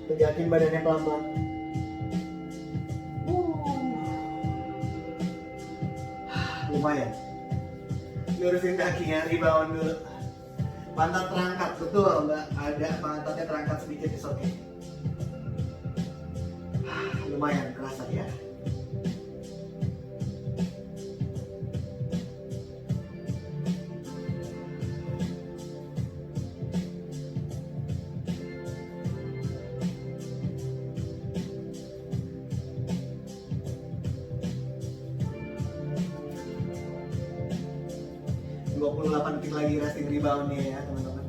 Tegakin badannya pelan-pelan. Lumayan. Lurusin kakinya, rebound dulu. Pantat terangkat, betul mbak. Ada pantatnya terangkat sedikit, is okay. Lumayan kerasa ya. Dua 28 detik lagi resting reboundnya ya teman-teman.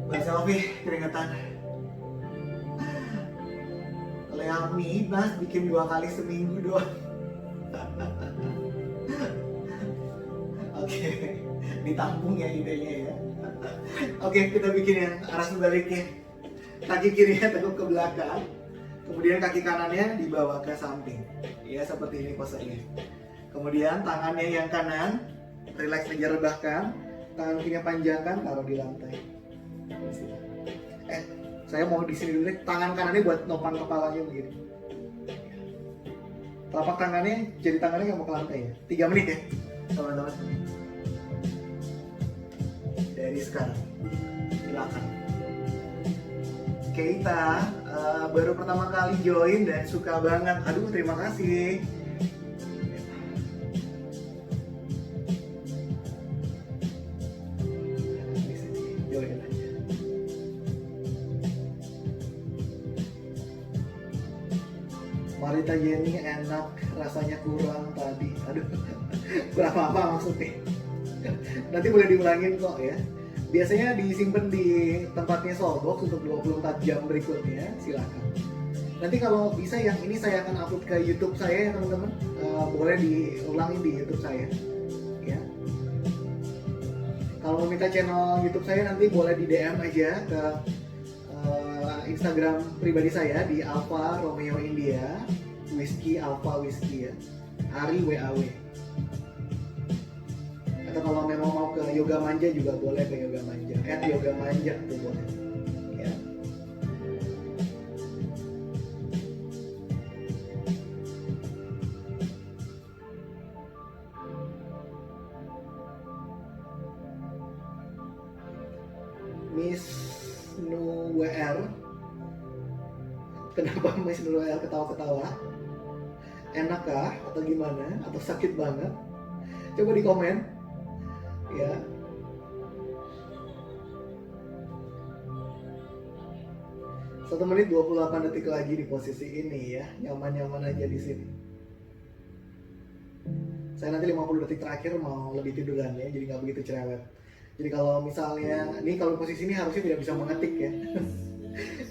Mbak Selfie keringetan. Kalau yang mie Mas bikin 2 kali seminggu doang. Oke, ditampung ya idenya ya. Oke, kita bikin yang arah sebaliknya. Kaki kirinya teguk ke belakang, kemudian kaki kanannya dibawa ke samping. Ya, seperti ini posenya. Kemudian tangannya yang kanan, relax aja rebahkan. Tangan kirinya panjangkan, taruh di lantai. Saya mau di sini dulu deh. Tangan kanannya buat nopang kepalanya begini. Telapak tangannya, jadi tangannya nggak mau ke lantai ya. 3 menit ya, teman-teman. Dari sekarang, silakan. Keita baru pertama kali join dan suka banget. Aduh, terima kasih. Join aja. Marita Jenny enak, rasanya kurang tadi. Aduh, kurang apa maksudnya? Nanti boleh diulangin kok ya. Biasanya disimpan di tempatnya Soulbox untuk 24 jam berikutnya, silakan. Nanti kalau bisa yang ini saya akan upload ke YouTube saya ya teman-teman. Boleh diulangin di YouTube saya ya. Kalau mau minta channel YouTube saya nanti boleh di DM aja ke Instagram pribadi saya di Alpha Romeo India Whiskey Alpha Whiskey ya, Ari WAW. Atau kalau memang mau ke Yoga Manja juga boleh ke Yoga Manja, Yoga Manja tuh boleh ya. Miss WR, kenapa Miss WR ketawa-ketawa? Enak kah? Atau gimana? Atau sakit banget? Coba di komen ya. Satu menit 28 detik lagi di posisi ini ya, nyaman-nyaman aja di sini. Saya nanti 50 detik terakhir mau lebih tiduran ya, jadi nggak begitu cerewet. Jadi kalau misalnya, ini kalau posisi ini harusnya tidak bisa mengetik ya.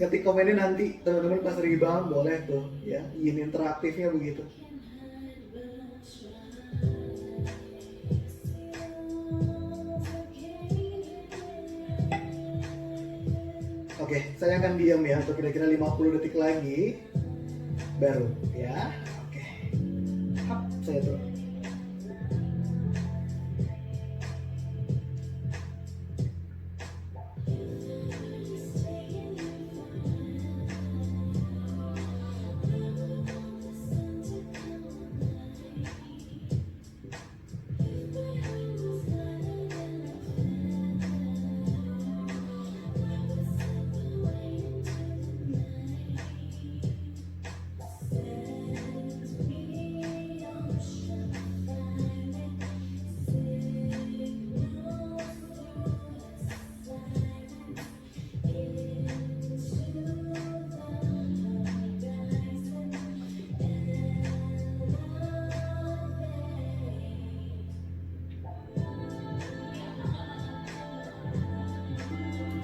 Ngetik komennya nanti teman-teman pas rebound boleh tuh ya, ingin interaktifnya begitu. Oke, saya akan diam ya untuk kira-kira 50 detik lagi baru ya. Oke. Hap, saya turun.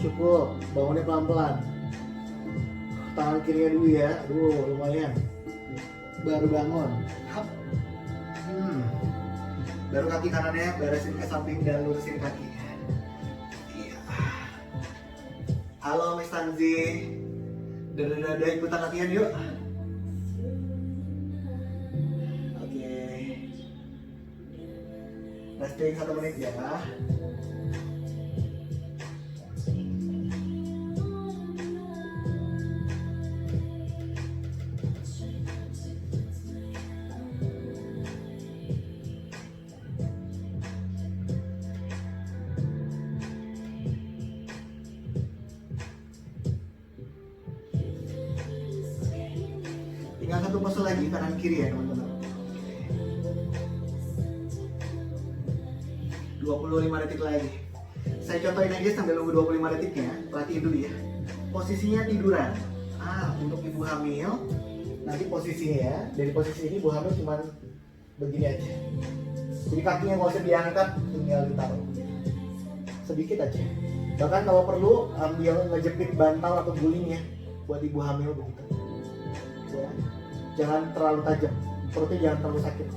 Cukup, bangunnya pelan-pelan. Tangan kirinya dulu ya, aduh lumayan. Baru bangun. Hap. Baru kaki kanannya beresin ke samping dan lurusin kaki. Iya. Halo Miss Tanzi. Dada ikutan latihan yuk. Oke. Resting 1 menit ya. Tinggal 1 pose lagi kanan kiri ya teman-teman. 25 detik lagi. Saya contohin aja sambil nunggu 25 detiknya. Perhatiin dulu ya. Posisinya tiduran. Untuk ibu hamil nanti posisinya ya. Dari posisi ini ibu hamil cuma begini aja. Jadi kakinya nggak usah diangkat, tinggal ditaruh sedikit aja. Bahkan kalau perlu ambil ngejepit bantal atau guling ya buat ibu hamil begitu. Ya. Jangan terlalu tajam, perutnya jangan terlalu sakit.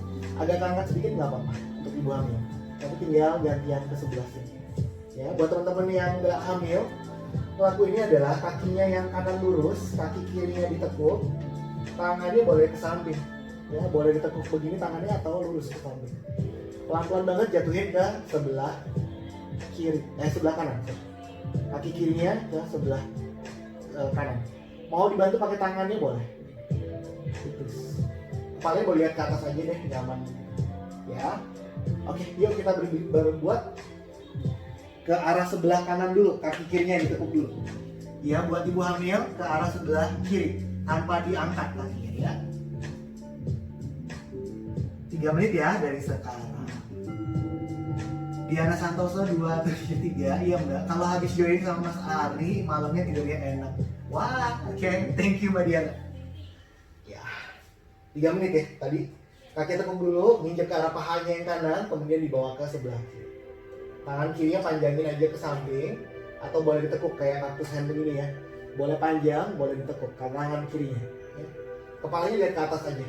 Agak angkat sedikit nggak apa-apa untuk ibu hamil. Tapi tinggal gantian ke sebelah sini. Ya, buat teman-teman yang nggak hamil, lakuinnya adalah kakinya yang kanan lurus, kaki kirinya ditekuk, tangannya boleh ke samping. Ya, boleh ditekuk begini tangannya atau lurus ke samping. Pelan-pelan banget jatuhin ke sebelah kiri, sebelah kanan. Kaki kirinya ke sebelah kanan. Mau dibantu pakai tangannya boleh. Kepalanya boleh lihat ke atas aja deh, nyaman ya. Oke, yuk kita berbuat ke arah sebelah kanan dulu, kaki kirinya ditekuk dulu ya. Buat ibu hamil ke arah sebelah kiri tanpa diangkat kakinya ya. 3 menit ya dari sekarang. Diana Santoso 273. Iya Mbak, kalau habis join sama Mas Ari malamnya tidurnya enak. Wah, oke, thank you Mbak Diana. 3 menit ya tadi. Kaki tekuk dulu, nginjek ke arah pahanya yang kanan, kemudian dibawa ke sebelah kiri. Tangan kirinya panjangin aja ke samping, atau boleh ditekuk kayak kaktus handle ini ya. Boleh panjang, boleh ditekuk tangan kirinya. Ya. Kepalanya lihat ke atas aja.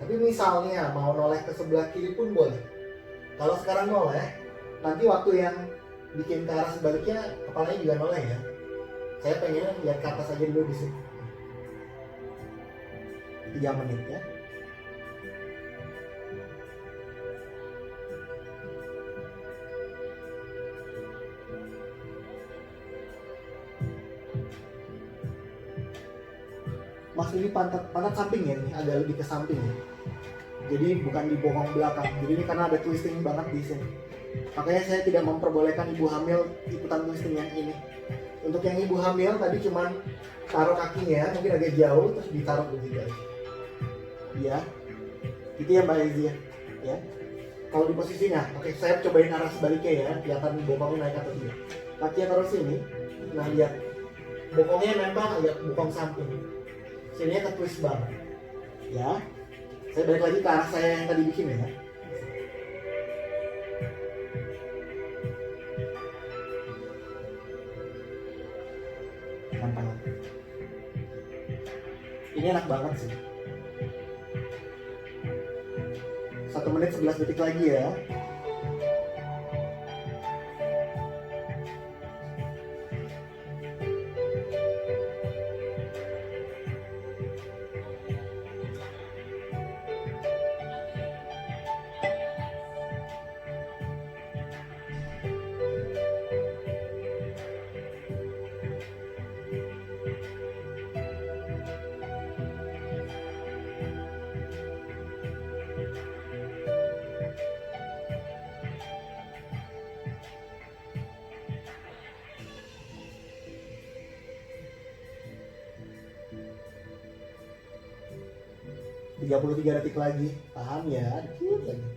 Tapi misalnya mau noleh ke sebelah kiri pun boleh. Kalau sekarang noleh, nanti waktu yang bikin ke arah sebaliknya kepalanya juga noleh ya. Saya pengen lihat ke atas aja dulu di sini. 3 menit ya. Mas ini pantat samping ya nih, agak lebih ke samping ya. Jadi bukan di bokong belakang. Jadi ini karena ada twisting banget di sini. Makanya saya tidak memperbolehkan ibu hamil ikutan twisting yang ini. Untuk yang ibu hamil tadi cuman taruh kakinya mungkin agak jauh terus ditaruh begitu aja. Ya, itu ya Mbak Izzy ya. Kalau di posisinya, oke saya cobain arah sebaliknya ya, kelihatan bokongnya naik atau tidak. Kakinya taruh sini, nah lihat bokongnya nempel agak bokong samping. Sininya ke twist banget, ya. Saya balik lagi ke arah saya yang tadi bikin ya. Mantap. Ini enak banget sih. 1 menit 11 detik lagi ya. Tiga 33 detik lagi, tahan ya, dikit lagi.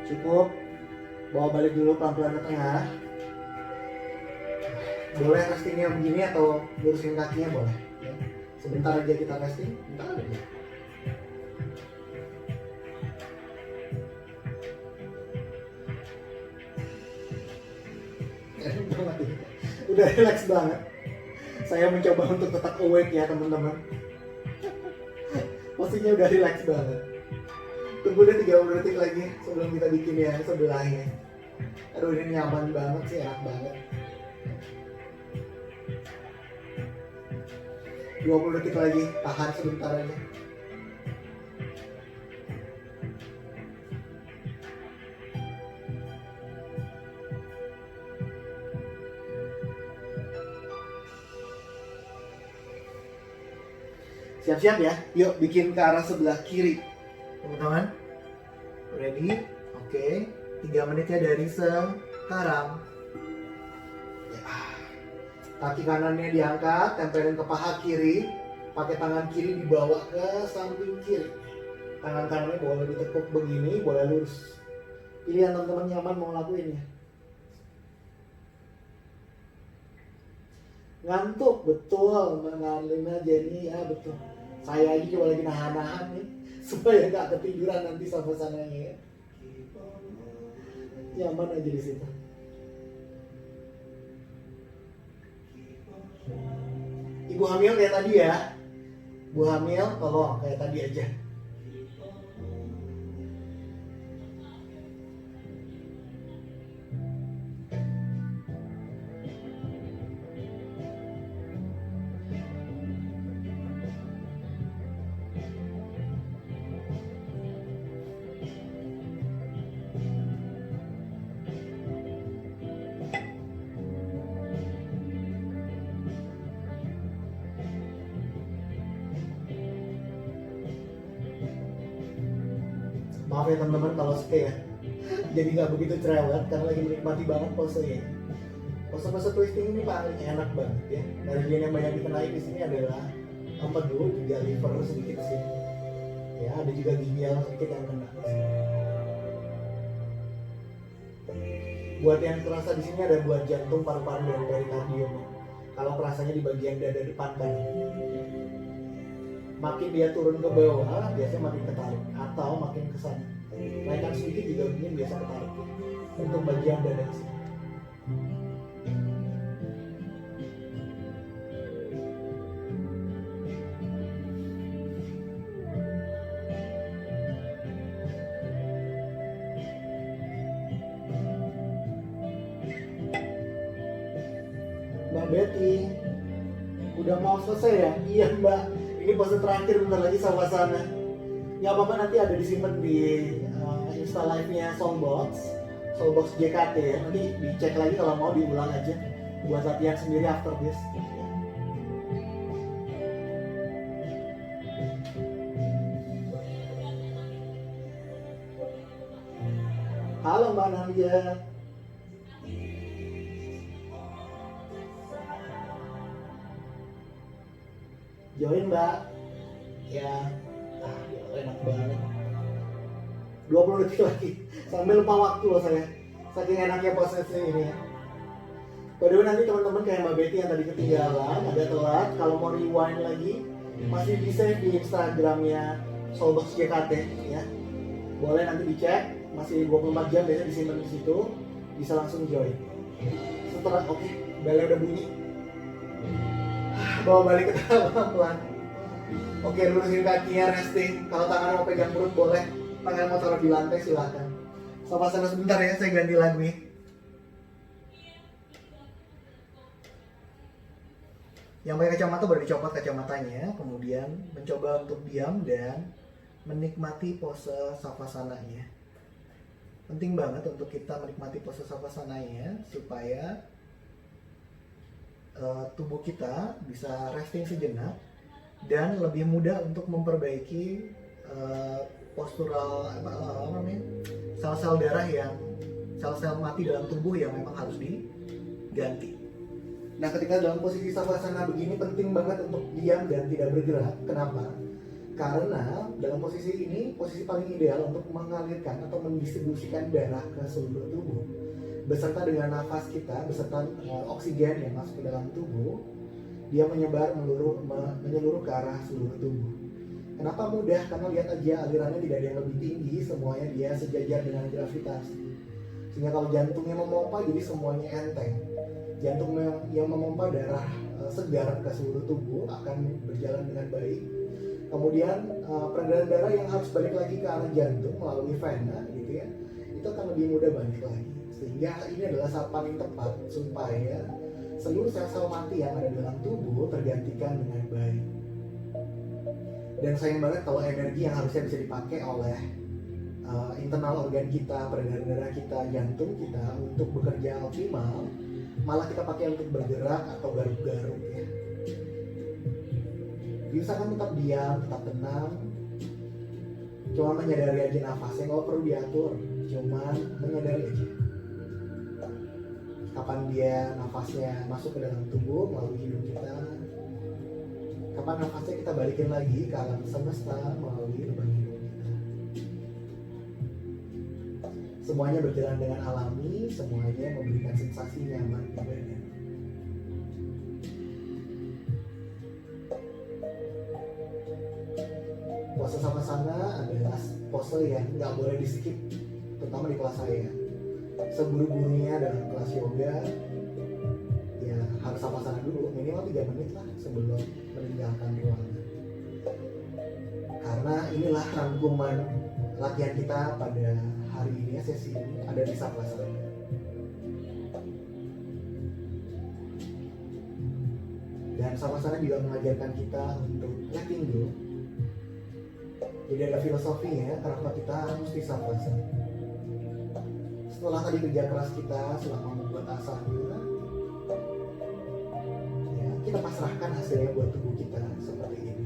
Cukup, bawa balik dulu pelan-pelan ke tengah. Boleh restingnya begini atau lurusin kakinya boleh ya. Sebentar aja kita resting, bentar aja. Udah relax banget. Saya mencoba untuk tetap awake ya teman-teman. Posisinya udah relax banget. Tunggu deh 30 detik lagi sebelum kita bikin yang sebelahnya. Aduh ini nyaman banget sih, enak banget. 20 detik lagi, tahan sebentar aja. Siap-siap ya, yuk bikin ke arah sebelah kiri. Teman-teman, ready? Oke, 3 menit ya dari sekarang. Ya. Kaki kanannya diangkat, tempelin ke paha kiri. Pakai tangan kiri dibawa ke samping kiri. Tangan kanannya boleh ditekuk begini, boleh lurus. Pilihan teman-teman nyaman mau lakuin ya. Ngantuk, betul, mengalami Jenny, ya betul. Saya aja cuma lagi nahan-nahan nih supaya nggak ketiduran nanti sama sananya ya. Nyaman aja di situ. Ibu hamil kayak tadi ya. Ibu hamil tolong kayak tadi aja. Maaf ya teman-teman kalau ya jadi nggak begitu cerewet karena lagi menikmati banget posenya. Pose-pose twisting ini paling enak banget ya. Bagian yang banyak dikenai di sini adalah empedu, juga liver sedikit sih. Ya ada juga ginjal sedikit yang kena. Buat yang terasa di sini ada buat jantung, paru-paru dan perikardium. Kalau kerasanya di bagian dada depan kan. Makin dia turun ke bawah, biasanya makin ketarik atau makin ke sana. Naikkan sedikit juga mungkin biasa ketarik untuk bagian dada sini. Mbak Betty, udah mau selesai ya? Iya Mbak, ini pose terakhir bentar lagi sama sana. Nggak apa-apa, nanti ada disimpan di Insta live-nya Soulbox JKT ya. Nanti dicek lagi kalau mau diulang aja buat latihan sendiri after this. Halo Mbak Nadia. Join Mbak. Ya. Ah, enak banget. 20 detik lagi. Sambil lupa waktu loh saya. Saking enaknya prosesnya ini ya. By the way, nanti teman-teman kayak Mbak Betty yang tadi ketinggalan, agak telat, kalau mau rewind lagi, masih bisa di Instagramnya Soulbox JKT ya. Boleh nanti dicek, masih 24 jam biasanya disimpan di situ, bisa langsung join. Setelah oke, belnya udah bunyi. Bawa balik ke tangan pelan-pelan. Oke, lurusin kakinya, resting. Kalau tangan mau pegang perut boleh, tangan mau taruh di lantai silahkan. Sama sana sebentar ya, saya ganti lagu nih. Yang pakai kacamata boleh dicopot kacamatanya, kemudian mencoba untuk diam dan menikmati pose savasananya. Penting banget untuk kita menikmati pose savasananya supaya tubuh kita bisa resting sejenak dan lebih mudah untuk memperbaiki postural sel-sel darah yang sel-sel mati dalam tubuh yang memang harus diganti. Nah, ketika dalam posisi savasana begini penting banget untuk diam dan tidak bergerak. Kenapa? Karena dalam posisi ini posisi paling ideal untuk mengalirkan atau mendistribusikan darah ke seluruh tubuh. Beserta dengan nafas kita, beserta oksigen yang masuk ke dalam tubuh, dia menyeluruh ke arah seluruh tubuh. Kenapa mudah? Karena lihat aja alirannya tidak ada yang lebih tinggi, semuanya dia sejajar dengan gravitasi. Sehingga kalau jantungnya memompa jadi semuanya enteng. Jantung yang memompa darah segar ke seluruh tubuh akan berjalan dengan baik. Kemudian peredaran darah yang harus balik lagi ke arah jantung melalui vena gitu ya, itu akan lebih mudah balik lagi. Sehingga ini adalah saat paling tepat supaya seluruh sel-sel mati yang ada dalam tubuh tergantikan dengan baik. Dan sayang banget kalau energi yang harusnya bisa dipakai oleh internal organ kita, peredaran darah kita, jantung kita untuk bekerja optimal, malah kita pakai untuk bergerak atau garuk-garuk ya. Diusahakan tetap diam, tetap tenang, cuma menyadari aja nafasnya, nggak perlu diatur, cuma menyadari aja kapan dia nafasnya masuk ke dalam tubuh melalui hidung kita, kapan nafasnya kita balikin lagi ke alam semesta melalui lubang hidung kita. Semuanya berjalan dengan alami, semuanya memberikan sensasi nyaman di badan. Pose savasana adalah pose yang nggak boleh di skip, terutama di kelas saya. Seburu-burunya dalam kelas yoga, ya harus savasana dulu, minimal 3 menit lah sebelum meninggalkan ruangan. Karena inilah rangkuman latihan kita pada hari ini, sesi ini ada di savasana. Dan savasana juga mengajarkan kita untuk letting go. Jadi ada filosofinya kenapa kita mesti savasana. Setelah tadi kerja keras kita selama membuat asana, ya, kita pasrahkan hasilnya buat tubuh kita seperti ini.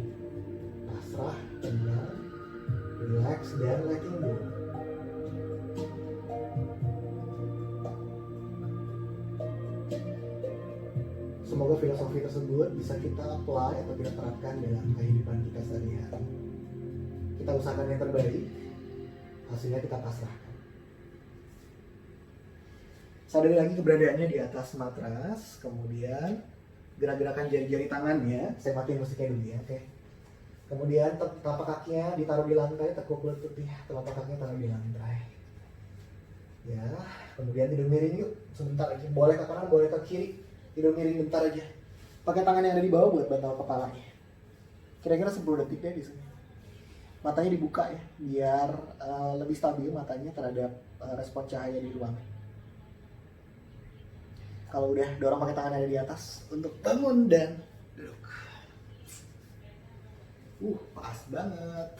Pasrah, tenang, relax, dan letting go. Semoga filosofi tersebut bisa kita apply atau kita terapkan dalam kehidupan kita sehari-hari. Kita usahakan yang terbaik, hasilnya kita pasrahkan. Sadari lagi keberadaannya di atas matras, kemudian gerak-gerakan jari-jari tangannya. Saya matiin musiknya dulu ya, oke. Kemudian telapak kakinya ditaruh di lantai, tekuk lutut ya, telapak kakinya taruh di lantai. Ya, kemudian tidur miring yuk, sebentar aja. Boleh ke kanan, boleh ke kiri. Tidur miring bentar aja. Pakai tangan yang ada di bawah buat bantal kepalanya. Kira-kira 10 detik deh di sini. Matanya dibuka ya, biar lebih stabil matanya terhadap respon cahaya di ruangan. Kalau udah dorong pakai tangan yang ada di atas untuk bangun dan duduk. Pas banget.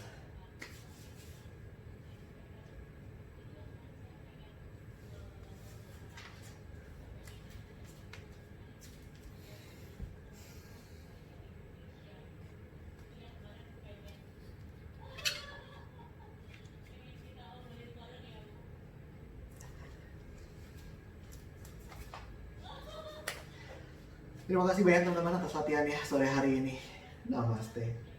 Terima kasih banyak teman-teman atas latihannya sore hari ini. Namaste.